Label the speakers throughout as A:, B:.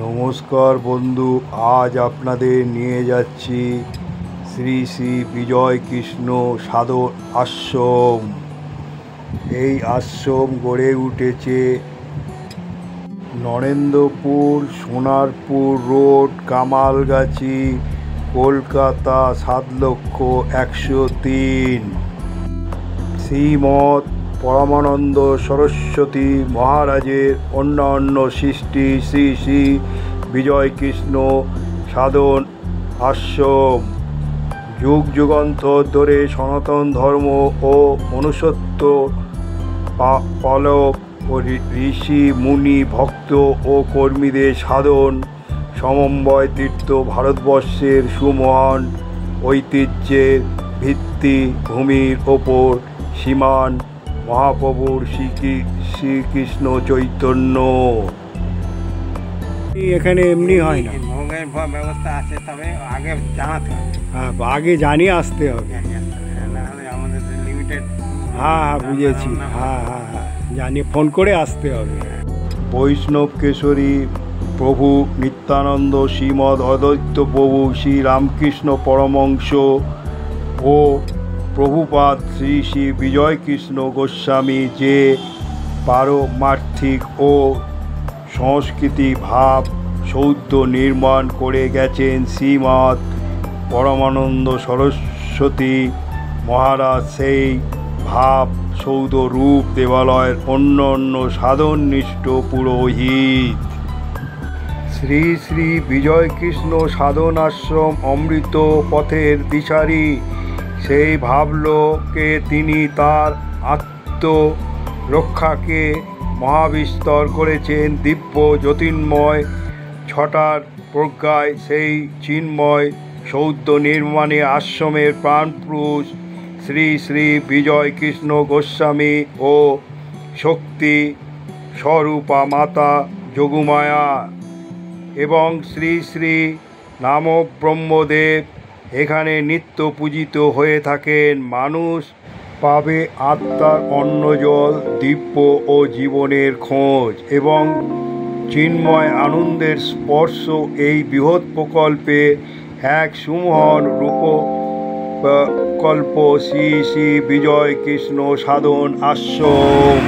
A: নমস্কার বন্ধু, আজ আপনাদের নিয়ে যাচ্ছি শ্রী শ্রী বিজয় কৃষ্ণ সাধন আশ্রম। এই আশ্রম গড়ে উঠেছে নরেন্দ্রপুর সোনারপুর রোড, কামালগাছি, কলকাতা ৭,১০৩। শ্রীমৎ পরমানন্দ সরস্বতী মহারাজের অন্যান্য সৃষ্টি শ্রী শ্রী বিজয় কৃষ্ণ সাধন আশ্রম যুগ যুগান্তর ধরে সনাতন ধর্ম ও মনুষ্যত্ব পালক ও ঋষি মুনি ভক্ত ও কর্মীদের সাধন সমন্বয় তীর্থ ভারতবর্ষের সুমহান ঐতিহ্যের ভিত্তিভূমির ওপর শ্রীমান মহাপ্রভুর শ্রীকৃষ্ণ চৈতন্য। এখানে এমনি হয় না,
B: ভোগের ব্যবস্থা আছে, তবে আগে জানাতে হবে।
A: হ্যাঁ, আগে জানিয়ে আসতে হবে।
B: নাহলে আমাদের লিমিটেড।
A: হ্যাঁ, বুঝেছি। হ্যাঁ, জানিয়ে ফোন করে আসতে হবে। বৈষ্ণব কেশরী প্রভু নিত্যানন্দ, শ্রীমদ অদ্বৈত প্রভু শ্রী রামকৃষ্ণ পরমহংস ও প্রভুপাদ শ্রী শ্রী বিজয় কৃষ্ণ গোস্বামী যে পারমার্থিক ও সংস্কৃতি ভাব সৌধ নির্মাণ করে গেছেন, শ্রীমৎ পরমানন্দ সরস্বতী মহারাজ সেই ভাব সৌধ রূপ দেবালয়ের অন্য সাধননিষ্ঠ পুরোহিত। শ্রী শ্রী বিজয় কৃষ্ণ সাধন আশ্রম অমৃত পথের দিশারি। সেই ভাবলোকে তিনি তার আত্মরক্ষাকে মহাবিস্তর করেছেন দিব্য জ্যোতির্ময় ছটার প্রজ্ঞায়। সেই চিন্ময় সৌধ নির্মাণে আশ্রমের প্রাণপুরুষ শ্রী শ্রী বিজয় কৃষ্ণ গোস্বামী ও শক্তি স্বরূপা মাতা যোগমায়া এবং শ্রী শ্রী নামব্রহ্মদেব এখানে নিত্য পূজিত হয়ে থাকেন। মানুষ পাবে আত্মার অন্নজল, দিব্য ও জীবনের খোঁজ এবং চিন্ময় আনন্দের স্পর্শ। এই বৃহৎ প্রকল্পে এক সুমহান রূপকল্প শ্রী শ্রী বিজয় কৃষ্ণ সাধন আশ্রম।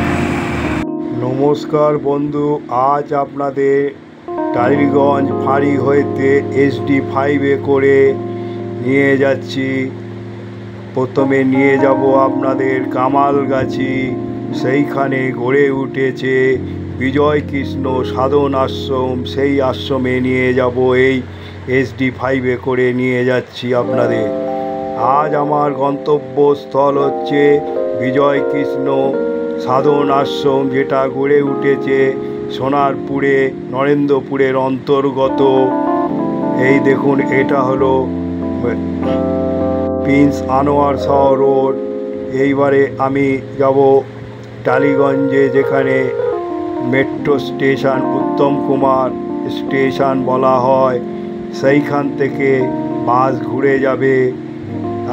A: নমস্কার বন্ধু, আজ আপনাদের টালিগঞ্জ ফাঁড়ি হইতে SD5-এ করে নিয়ে যাচ্ছি। প্রথমে নিয়ে যাব আপনাদের কামালগাছি। সেইখানে গড়ে উঠেছে বিজয় কৃষ্ণ সাধন আশ্রম। সেই আশ্রমে নিয়ে যাব, এই SD5-এ করে নিয়ে যাচ্ছি আপনাদের। আজ আমার গন্তব্যস্থল হচ্ছে বিজয় কৃষ্ণ সাধন আশ্রম, যেটা গড়ে উঠেছে সোনারপুরে, নরেন্দ্রপুরের অন্তর্গত। এই দেখুন, এটা হলো প্রিন্স আনোয়ার শাহ রোড। এইবারে আমি যাব টালিগঞ্জে, যেখানে metro station Uttam Kumar station বলা হয়। সেইখান থেকে বাস ঘুরে যাবে,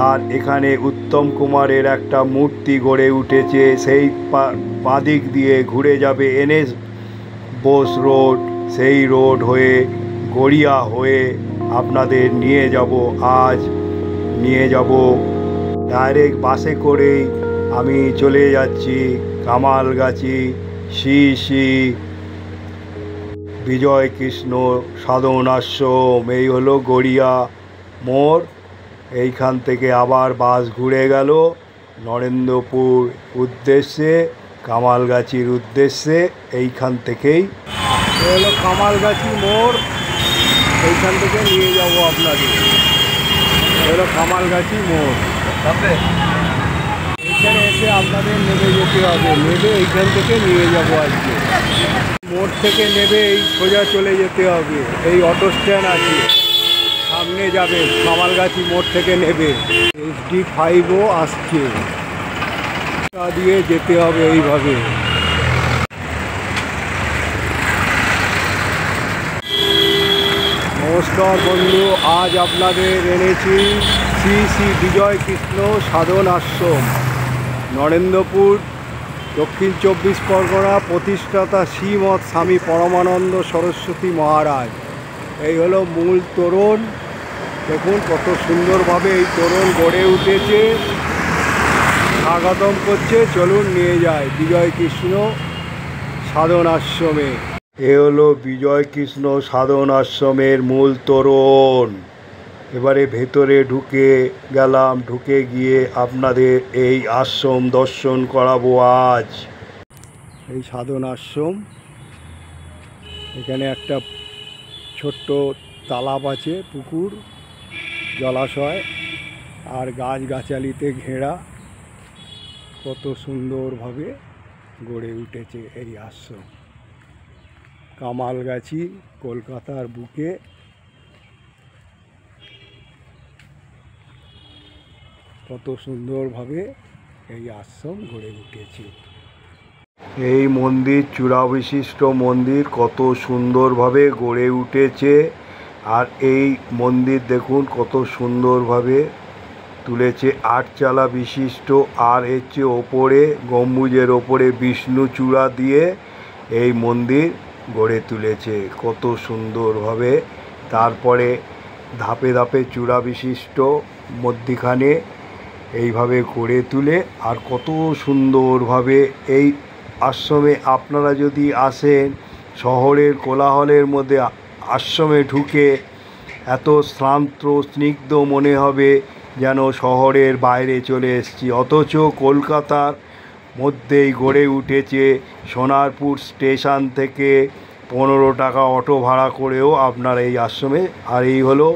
A: আর এখানে উত্তম কুমারের একটা মূর্তি গড়ে উঠেছে। সেই বাঁদিক দিয়ে ঘুরে যাবে NS বোস রোড। সেই রোড হয়ে গড়িয়া হয়ে আপনাদের নিয়ে যাব। আজ নিয়ে যাব ডাইরেক্ট বাসে করেই আমি চলে যাচ্ছি কামালগাছি শ্রী শ্রী বিজয় কৃষ্ণ সাধন আশ্রম। এই হলো গড়িয়া মোড়। এইখান থেকে আবার বাস ঘুরে গেল নরেন্দ্রপুর উদ্দেশ্যে, কামালগাছির উদ্দেশ্যে। এইখান থেকেই হলো কামালগাছি মোড়। এইখান থেকে নিয়ে যাব আপনাদের। হলো কামালগাছি মোড়। এইখানে এসে আপনাদের নেমে যেতে হবে, নেমে এইখান থেকে নিয়ে যাব। আজকে মোড় থেকে নেবে এই সোজা চলে যেতে হবে। এই অটো স্ট্যান্ড আছে, সামনে যাবে, কামালগাছি মোড় থেকে নেবে। SD5ও আসছে, তা দিয়ে যেতে হবে এইভাবে। নমস্কার বন্ধু, আজ আপনাদের এনেছি শ্রী শ্রী বিজয় কৃষ্ণ সাধন আশ্রম, নরেন্দ্রপুর দক্ষিণ চব্বিশ পরগনা প্রতিষ্ঠাতা শ্রীমৎ স্বামী পরমানন্দ সরস্বতী মহারাজ। এই হলো মূল তোরণ। দেখুন কত সুন্দরভাবে এই তোরণ গড়ে উঠেছে। স্বাগতম করছে, চলুন নিয়ে যায় বিজয় কৃষ্ণ সাধন আশ্রমে। এ হলো বিজয় কৃষ্ণ সাধন আশ্রমের মূল তোরণ। এবারে ভেতরে ঢুকে গেলাম, ঢুকে গিয়ে আপনাদের এই আশ্রম দর্শন করাবো আজ। এই সাধন আশ্রম, এখানে একটা ছোট্ট তালাব আছে, পুকুর, জলাশয় আর গাছগাছালিতে ঘেরা। কত সুন্দরভাবে গড়ে উঠেছে এই আশ্রম। কামালগাছি, কলকাতার বুকে। কত সুন্দরভাবে এই আশ্রম গড়ে উঠেছে। এই মন্দির চূড়াবিশিষ্ট মন্দির, কত সুন্দরভাবে গড়ে উঠেছে। আর এই মন্দির দেখুন কত সুন্দরভাবে তুলেছে, আটচালা বিশিষ্ট। আর হচ্ছে ওপরে গম্বুজের ওপরে বিষ্ণু চূড়া দিয়ে এই মন্দির গড়ে তুলেছে কত সুন্দরভাবে। তারপরে ধাপে ধাপে চূড়া বিশিষ্ট মধ্যিখানে এইভাবে গড়ে তুলে। আর কত সুন্দরভাবে এই আশ্রমে আপনারা যদি আসেন, শহরের কোলাহলের মধ্যে আশ্রমে ঢুকে এত শ্রান্ত স্নিগ্ধ মনে হবে যেন শহরের বাইরে চলে এসেছি। অথচ কলকাতার মধ্যেই গড়ে উঠেছে। সোনারপুর স্টেশন থেকে 15 টাকা অটো ভাড়া করেও আপনার এই আশ্রমে। আর এই হলো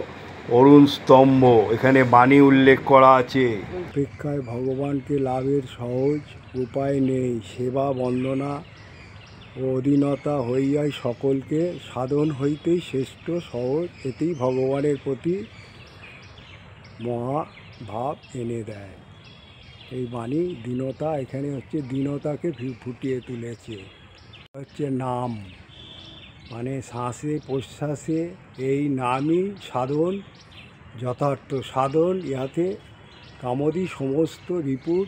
A: অরুণ স্তম্ভ, এখানে বাণী উল্লেখ করা আছে। অপেক্ষায় ভগবানকে লাভের সহজ উপায় নেই, সেবা বন্দনা ও অধীনতা হইয়াই সকলকে সাধন হইতেই শ্রেষ্ঠ সহজ। এতেই ভগবানের প্রতি মহাভাব এনে দেয়। এই বাণী দীনতা, এখানে হচ্ছে দীনতাকে ফুটিয়ে তুলেছে। হচ্ছে নাম, মানে শ্বাসে প্রশ্বাসে এই নামই সাধন, যথার্থ সাধন। ইহাতে কামদি সমস্ত রিপুর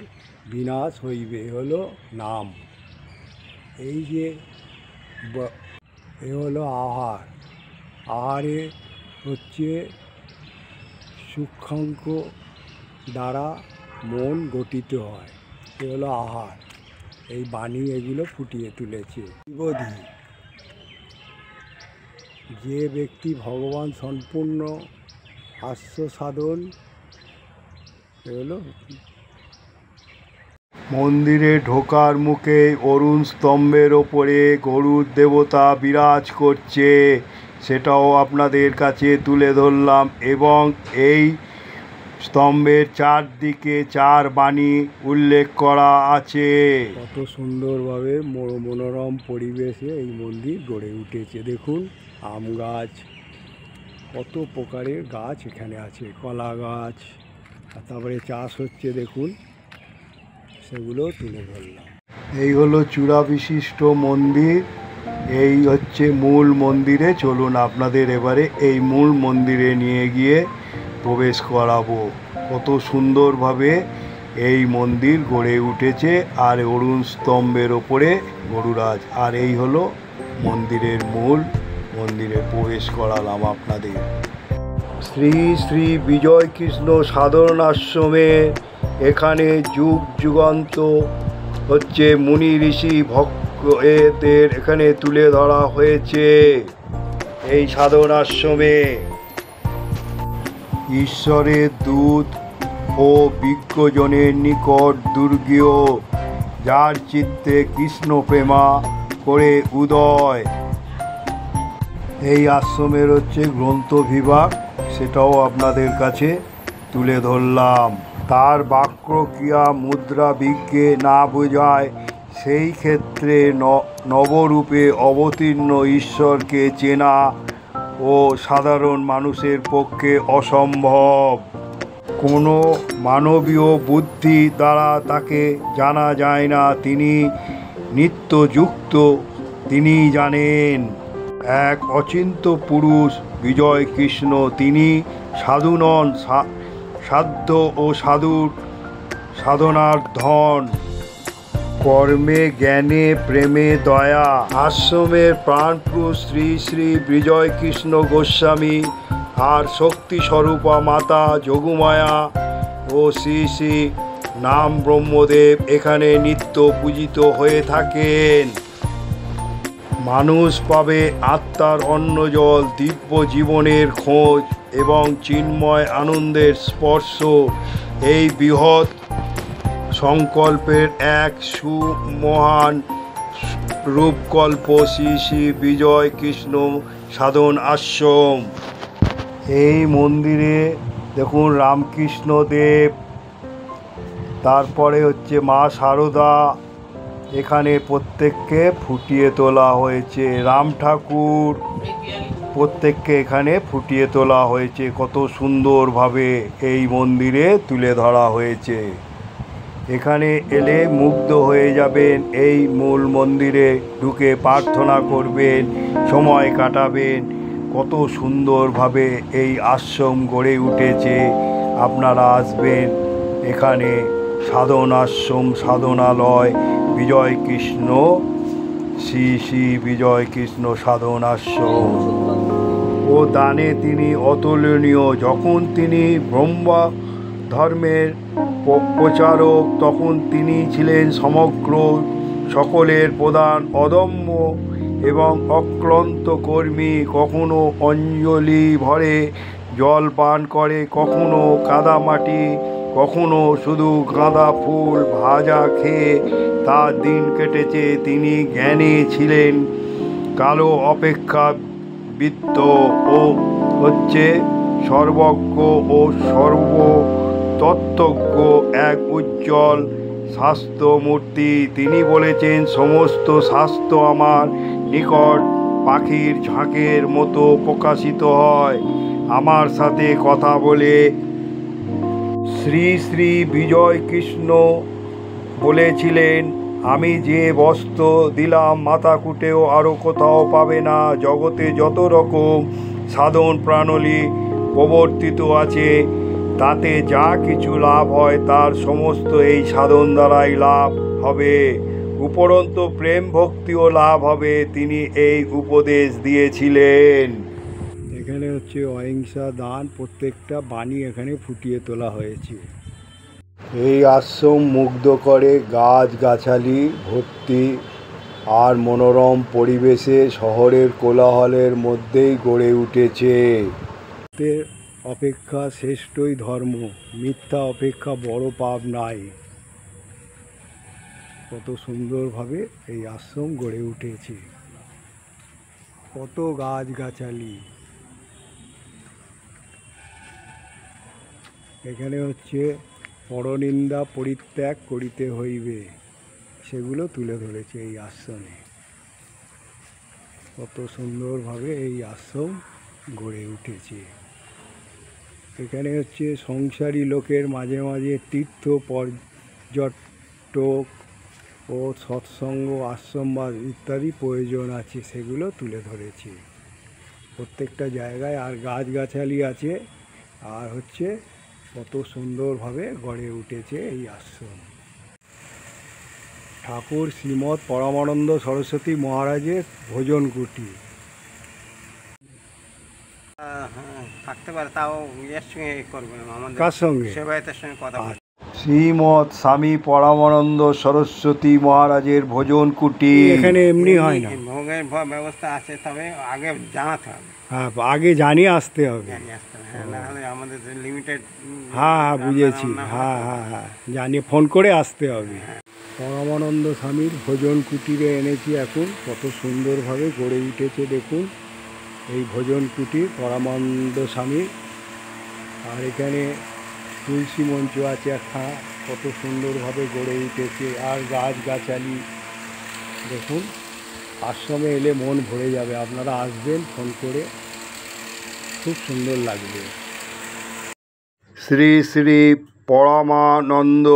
A: বিনাশ হইবে, হলো নাম। এই যে এ হলো আহার, আহারে হচ্ছে সূক্ষ্মাঙ্ক দ্বারা মন গঠিত হয়, এ হলো আহার। এই বাণী এগুলো ফুটিয়ে তুলেছে। বিবোধি, যে ব্যক্তি ভগবান সম্পূর্ণ আত্মসাধন, এগুলো। মন্দিরে ঢোকার মুখে অরুণ স্তম্ভের ওপরে গরুর দেবতা বিরাজ করছে, সেটাও আপনাদের কাছে তুলে ধরলাম। এবং এই স্তম্ভের চারদিকে 4 বাণী উল্লেখ করা আছে। কত সুন্দরভাবে মনোরম পরিবেশে এই মন্দির গড়ে উঠেছে। দেখুন আম গাছ, কত প্রকারের গাছ এখানে আছে, কলা গাছ, আর তারপরে চাষ হচ্ছে দেখুন, সেগুলো তুলে ধরলাম। এই হলো চূড়া বিশিষ্ট মন্দির, এই হচ্ছে মূল মন্দিরে। চলুন আপনাদের এবারে এই মূল মন্দিরে নিয়ে গিয়ে প্রবেশ করাবো। কত সুন্দরভাবে এই মন্দির গড়ে উঠেছে। আর অরুণ স্তম্ভের ওপরে গরুরাজ। আর এই হলো মন্দিরের মূল, মন্দিরে প্রবেশ করালাম আপনাদের। শ্রী শ্রী বিজয় কৃষ্ণ সাধন আশ্রমে এখানে যুগ যুগান্ত হচ্ছে মুনি ঋষি ভক্তদের এখানে তুলে ধরা হয়েছে। এই সাধন আশ্রমে ঈশ্বরের দূত ও বিজ্ঞজনের নিকট দুর্গীয়, যার চিত্তে কৃষ্ণ প্রেমা করে উদয়। এই আশ্রমের হচ্ছে গ্রন্থ বিভাগ, সেটাও আপনাদের কাছে তুলে ধরলাম। তার বাক্য ক্রিয়া মুদ্রা বিজ্ঞে না বোঝায়, সেই ক্ষেত্রে নবরূপে অবতীর্ণ ঈশ্বরকে চেনা ও সাধারণ মানুষের পক্ষে অসম্ভব। কোনো মানবীয় বুদ্ধি দ্বারা তাকে জানা যায় না। তিনি নিত্যযুক্ত, তিনি জানেন। এক অচিন্ত পুরুষ বিজয় কৃষ্ণ, তিনি সাধু নন, সাধ্য ও সাধুর সাধনার ধন। কর্মে জ্ঞানে প্রেমে দয়া। আশ্রমের প্রাণপুরুষ শ্রী শ্রী বিজয় কৃষ্ণ গোস্বামী আর শক্তি স্বরূপা মাতা যোগুমায়া ও শ্রী শ্রী নাম ব্রহ্মদেব এখানে নিত্য পূজিত হয়ে থাকেন। মানুষ পাবে আত্মার অন্নজল, দিব্য জীবনের খোঁজ এবং চিন্ময় আনন্দের স্পর্শ। এই বৃহৎ সংকল্পের এক সুমহান রূপকল্প শ্রী শ্রী বিজয় কৃষ্ণ সাধন আশ্রম। এই মন্দিরে দেখুন রামকৃষ্ণ দেব, তারপরে হচ্ছে মা শারদা, এখানে প্রত্যেককে ফুটিয়ে তোলা হয়েছে। রাম ঠাকুর, প্রত্যেককে এখানে ফুটিয়ে তোলা হয়েছে। কত সুন্দরভাবে এই মন্দিরে তুলে ধরা হয়েছে। এখানে এলে মুগ্ধ হয়ে যাবেন। এই মূল মন্দিরে ঢুকে প্রার্থনা করবেন, সময় কাটাবেন। কত সুন্দরভাবে এই আশ্রম গড়ে উঠেছে। আপনারা আসবেন এখানে। সাধন আশ্রম, সাধনালয়, বিজয় কৃষ্ণ, শ্রী শ্রী বিজয় কৃষ্ণ সাধন আশ্রম। ও দানে তিনি অতুলনীয়। যখন তিনি ব্রহ্ম ধর্মের প্রচারক, তখন তিনি ছিলেন সমগ্র সকলের প্রধান, অদম্য এবং অক্লান্ত কর্মী। কখনো অঞ্জলি ভরে জল পান করে, কখনো কাদামাটি, কখনো শুধু গাঁদা ফুল ভাজা খেয়ে তার দিন কেটেছে। তিনি জ্ঞানী ছিলেন, কালো অপেক্ষা বিত্ত ও হচ্ছে সর্বজ্ঞ ও সর্বতত্ত্বজ্ঞ এক উজ্জ্বল শাস্ত্রমূর্তি। তিনি বলেছেন, সমস্ত শাস্ত্র আমার নিকট পাখির ঝাঁকের মতো প্রকাশিত হয়। আমার সাথে কথা বলে শ্রী শ্রী বিজয় কৃষ্ণ বলেছিলেন, আমি যে বস্ত্র দিলাম মাথাকুটেও আরও কোথাও পাবে না। জগতে যত রকম সাধন প্রণালী প্রবর্তিত আছে, তাতে যা কিছু লাভ হয় তার সমস্ত এই সাধন দ্বারাই লাভ হবে। উপরন্তু প্রেম ভক্তিও লাভ হবে। তিনি এই উপদেশ দিয়েছিলেন। এখানে হচ্ছে অহিংসা দান, প্রত্যেকটা বাণী এখানে ফুটিয়ে তোলা হয়েছে। এই আশ্রম মুগ্ধ করে। গাছগাছালি ভর্তি আর মনোরম পরিবেশে শহরের কোলাহলের মধ্যেই গড়ে উঠেছে। অপেক্ষা শ্রেষ্ঠই ধর্ম, মিথ্যা অপেক্ষা বড় পাপ নাই। কত সুন্দরভাবে এই আশ্রম গড়ে উঠেছে। কত গাছগাছালি। এখানে হচ্ছে পরনিন্দা পরিত্যাগ করিতে হইবে, সেগুলো তুলে ধরেছে এই আশ্রমে। কত সুন্দরভাবে এই আশ্রম গড়ে উঠেছে। এখানে হচ্ছে সংসারী লোকের মাঝে মাঝে তীর্থ পর্যটক ও সৎসঙ্গ, আশ্রমবাস ইত্যাদি প্রয়োজন আছে, সেগুলো তুলে ধরেছে প্রত্যেকটা জায়গায়। আর গাছগাছালি আছে, আর হচ্ছে কত সুন্দরভাবে গড়ে উঠেছে এই আশ্রম। ঠাকুর শ্রীমৎ পরমানন্দ সরস্বতী মহারাজের ভোজন কুটি।
B: থাকতে পারে, তাও ইয়ের সঙ্গে করবে না, আমাদের
A: কার সঙ্গে?
B: সেবায়তের সঙ্গে কথা বলবে।
A: শ্রীমৎ স্বামী পরমানন্দ সরস্বতী মহারাজের ভোজন কুটি। এখানে এমনি হয় না,
B: ভোগের ব্যবস্থা আছে, তবে আগে জানাতে হবে।
A: হ্যাঁ, আগে জানিয়ে আসতে হবে।
B: জানিয়ে আসতে হবে, হ্যাঁ, নাহলে আমাদের লিমিটেড।
A: হ্যাঁ হ্যাঁ, বুঝেছি। হ্যাঁ হ্যাঁ হ্যাঁ, জানিয়ে ফোন করে আসতে হবে। পরমানন্দ স্বামীর ভোজন কুটিরে এনেছি এখন। কত সুন্দরভাবে গড়ে উঠেছে দেখুন এই ভোজন কুটির পরমানন্দ স্বামী। আর এখানে তুলসী মঞ্চ আছে একটা, কত সুন্দরভাবে গড়ে উঠেছে। আর গাছগাছালি দেখুন। আশ্রমে এলে মন ভরে যাবে। আপনারা আসবেন ফোন করে, খুব সুন্দর লাগবে। শ্রী শ্রী পরমানন্দ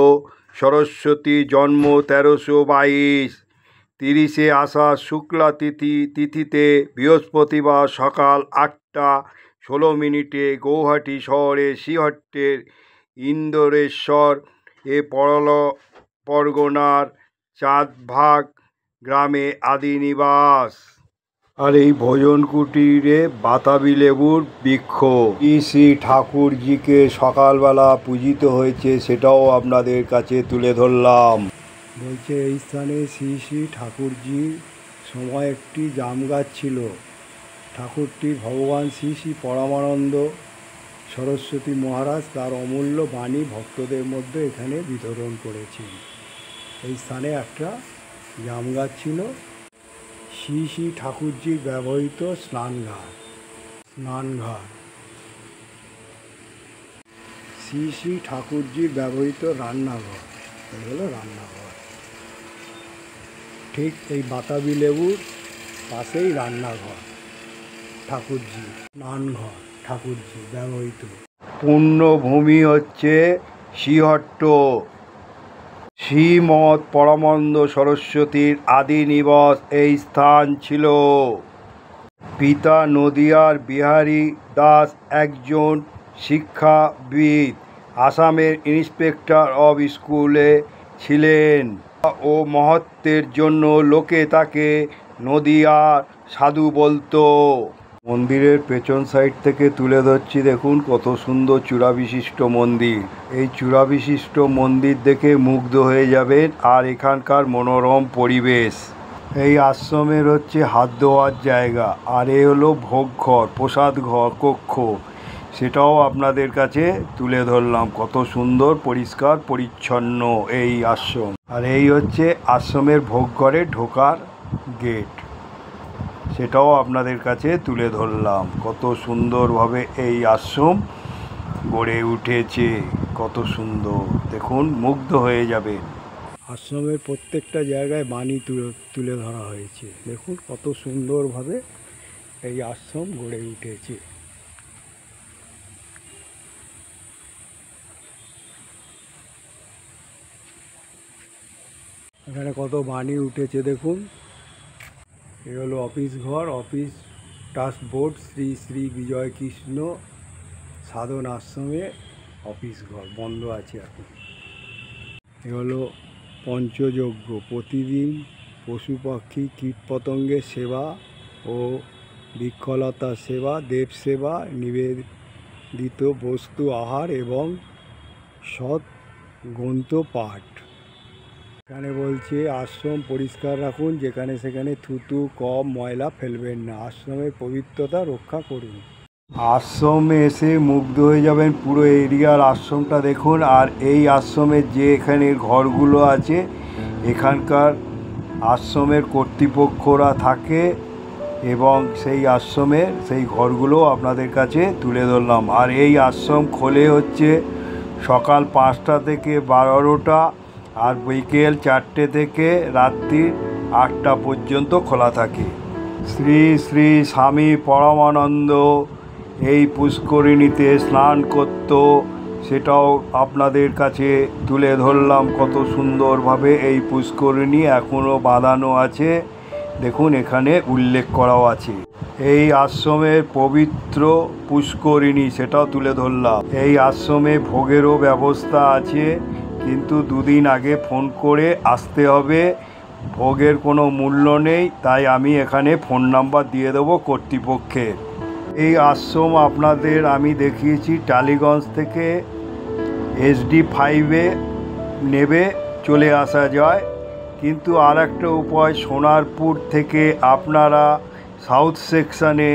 A: সরস্বতী জন্ম 1322, 30শে আষাঢ় শুক্লা তিথিতে বৃহস্পতিবার সকাল 8টা 16 গৌহাটি শহরের শ্রীহট্টের ইন্দোরেশ্বর এ পরগনার চাঁদভাগ গ্রামে আদি নিবাস। আর এই ভোজন কুটিরে বাতাবি লেবুর বৃক্ষ। শ্রী শ্রী ঠাকুরজিকে সকালবেলা পূজিত হয়েছে, সেটাও আপনাদের কাছে তুলে ধরলাম। বলছে এই স্থানে শ্রী শ্রী ঠাকুরজির সময় একটি জাম গাছ ছিল। ঠাকুরটি ভগবান শ্রী শ্রী পরমানন্দ সরস্বতী মহারাজ তার অমূল্য বাণী ভক্তদের মধ্যে এখানে বিতরণ করেছেন। এই স্থানে একটা জাম গাছ ছিল। শ্রী শ্রী ঠাকুরজির ব্যবহৃত স্নানঘাট। শ্রী শ্রী ঠাকুরজির ব্যবহৃত রান্নাঘর। এই হলো রান্নাঘর। ঠিক এই বাতাবি লেবুর পাশেই রান্নাঘর ঠাকুরজি, স্নানঘর ঠাকুরজি ব্যবহৃত। পুণ্যভূমি হচ্ছে শ্রীহট্ট। শ্রীমৎ পরমানন্দ সরস্বতীর আদি নিবাস এই স্থান ছিল। পিতা নদিয়ার বিহারী দাস একজন শিক্ষাবিদ, আসামের ইন্সপেক্টর অব স্কুলে ছিলেন ও মহত্বের জন্য লোকে তাকে নদিয়ার সাধু বলতো। মন্দিরের পেছন সাইড থেকে তুলে ধরছি, দেখুন কত সুন্দর চূড়া বিশিষ্ট মন্দির। এই চূড়া বিশিষ্ট মন্দির দেখে মুগ্ধ হয়ে যাবেন। আর এখানকার মনোরম পরিবেশ। এই আশ্রমের হচ্ছে হাত ধোয়ার জায়গা, আর এ হলো ভোগ ঘর, প্রসাদ ঘর, কক্ষ, সেটাও আপনাদের কাছে তুলে ধরলাম। কত সুন্দর পরিষ্কার পরিচ্ছন্ন এই আশ্রম। আর এই হচ্ছে আশ্রমের ভোগ ঘরে ঢোকার গেট, সেটাও আপনাদের কাছে তুলে ধরলাম। কত সুন্দরভাবে এই আশ্রম গড়ে উঠেছে, কত সুন্দর, দেখুন মুগ্ধ হয়ে যাবে। আশ্রমের প্রত্যেকটা জায়গায় বাণী তুলে ধরা হয়েছে। দেখুন কত সুন্দরভাবে এই আশ্রম গড়ে উঠেছে। এখানে কত বাণী উঠেছে দেখুন। এ হলো অফিস ঘর, office task board Shri Shri Bijoy Krishna Sadhan আশ্রমে অফিস ঘর বন্ধ আছে এখন। এ হলো পঞ্চযজ্ঞ, প্রতিদিন পশু পাখি কীট পতঙ্গের সেবা ও বৃক্ষলতার সেবা, দেব সেবা, নিবেদিত বস্তু আহার এবং সৎ গ্রন্থ পাঠ। এখানে বলছে আশ্রম পরিষ্কার রাখুন, যেখানে সেখানে থুতু কম ময়লা ফেলবেন না, আশ্রমের পবিত্রতা রক্ষা করুন। আশ্রমে এসে মুগ্ধ হয়ে যাবেন। পুরো এরিয়ার আশ্রমটা দেখুন। আর এই আশ্রমের যে এখানে ঘরগুলো আছে, এখানকার আশ্রমের কর্তৃপক্ষরা থাকে এবং সেই আশ্রমের সেই ঘরগুলো আপনাদের কাছে তুলে ধরলাম। আর এই আশ্রম খোলে হচ্ছে সকাল 5টা থেকে 12টা, আর বিকেল 4টে থেকে রাত্রি 8টা পর্যন্ত খোলা থাকে। শ্রী শ্রী স্বামী পরমানন্দ এই পুষ্করিণীতে স্নান করত, সেটাও আপনাদের কাছে তুলে ধরলাম। কত সুন্দরভাবে এই পুষ্করিণী এখনও বাঁধানো আছে, দেখুন এখানে উল্লেখ করাও আছে। এই আশ্রমের পবিত্র পুষ্করিণী, সেটাও তুলে ধরলাম। এই আশ্রমে ভোগেরও ব্যবস্থা আছে, কিন্তু 2 দিন আগে ফোন করে আসতে হবে। ভোগের কোনো মূল্য নেই, তাই আমি এখানে ফোন নাম্বার দিয়ে দেবো কর্তৃপক্ষের। এই আশ্রম আপনাদের আমি দেখিয়েছি টালিগঞ্জ থেকে SD5-এ নেবে চলে আসা যায়, কিন্তু আর একটা উপায়, সোনারপুর থেকে আপনারা সাউথ সেকশানে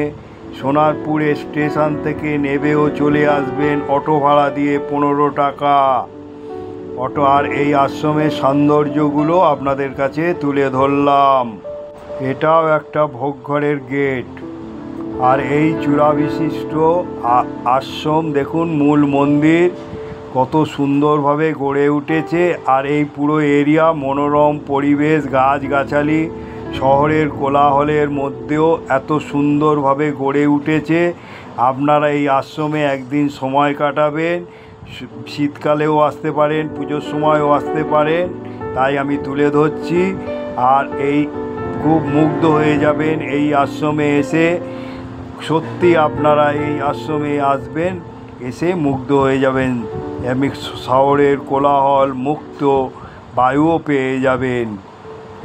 A: সোনারপুর স্টেশন থেকে নেবেও চলে আসবেন অটো ভাড়া দিয়ে 15 টাকা অটো। আর এই আশ্রমের সৌন্দর্যগুলো আপনাদের কাছে তুলে ধরলাম। এটাও একটা ভোগঘরের গেট। আর এই চূড়া বিশিষ্ট আশ্রম দেখুন, মূল মন্দির কত সুন্দরভাবে গড়ে উঠেছে। আর এই পুরো এরিয়া মনোরম পরিবেশ, গাছগাছালি, শহরের কোলাহলের মধ্যেও এত সুন্দরভাবে গড়ে উঠেছে। আপনারা এই আশ্রমে একদিন সময় কাটাবেন, শীতকালেও আসতে পারেন, পুজোর সময়ও আসতে পারেন, তাই আমি তুলে ধরছি। আর এই খুব মুগ্ধ হয়ে যাবেন এই আশ্রমে এসে। সত্যি আপনারা এই আশ্রমে আসবেন, এসে মুগ্ধ হয়ে যাবেন। শহরের কোলাহল মুক্ত বায়ুও পেয়ে যাবেন।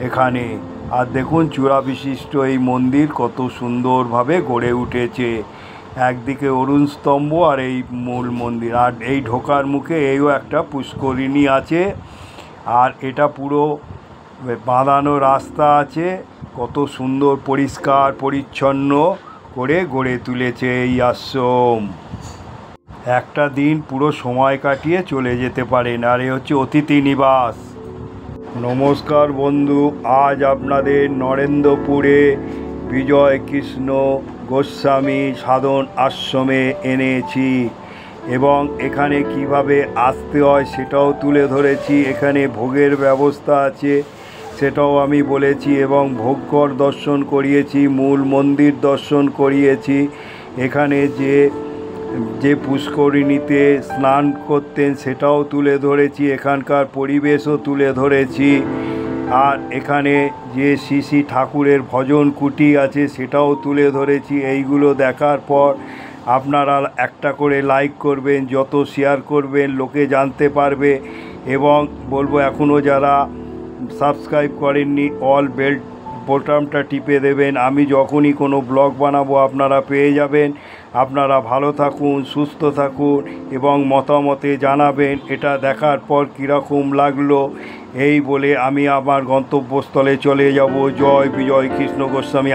A: এখানে। আর দেখুন চূড়া বিশিষ্ট এই মন্দির কত সুন্দরভাবে গড়ে উঠেছে। একদিকে অরুণ স্তম্ভ আর এই মূল মন্দির, আর এই ঢোকার মুখে এইও একটা পুষ্করিণী আছে। আর এটা পুরো বাঁধানো রাস্তা আছে, কত সুন্দর পরিষ্কার পরিচ্ছন্ন করে গড়ে তুলেছে এই আশ্রম। একটা দিন পুরো সময় কাটিয়ে চলে যেতে পারেন। আর এ হচ্ছে অতিথি নিবাস। নমস্কার বন্ধু, আজ আপনাদের নরেন্দ্রপুরে বিজয় কৃষ্ণ গোস্বামী সাধন আশ্রমে এনেছি এবং এখানে কিভাবে আসতে হয় সেটাও তুলে ধরেছি। এখানে ভোগের ব্যবস্থা আছে সেটাও আমি বলেছি এবং ভোগঘর দর্শন করিয়েছি, মূল মন্দির দর্শন করিয়েছি। এখানে যে পুষ্করিণীতে স্নান করতেন সেটাও তুলে ধরেছি, এখানকার পরিবেশও তুলে ধরেছি। আর এখানে যে শ্রী ঠাকুরের ভজন কুটি আছে সেটাও তুলে ধরেছি। এইগুলো দেখার পর আপনারা একটা করে লাইক করবেন, যত শেয়ার করবেন লোকে জানতে পারবে। এবং বলবো এখনও যারা সাবস্ক্রাইব করেননি অল বেল বোতামটা টিপে দেবেন। আমি যখনই কোনো ব্লগ বানাবো আপনারা পেয়ে যাবেন। আপনারা ভালো থাকুন, সুস্থ থাকুন এবং মতামতে জানাবেন এটা দেখার পর কীরকম লাগলো। এই বলে আমি আমার গন্তব্যস্থলে চলে যাব। জয় বিজয় কৃষ্ণ গোস্বামী।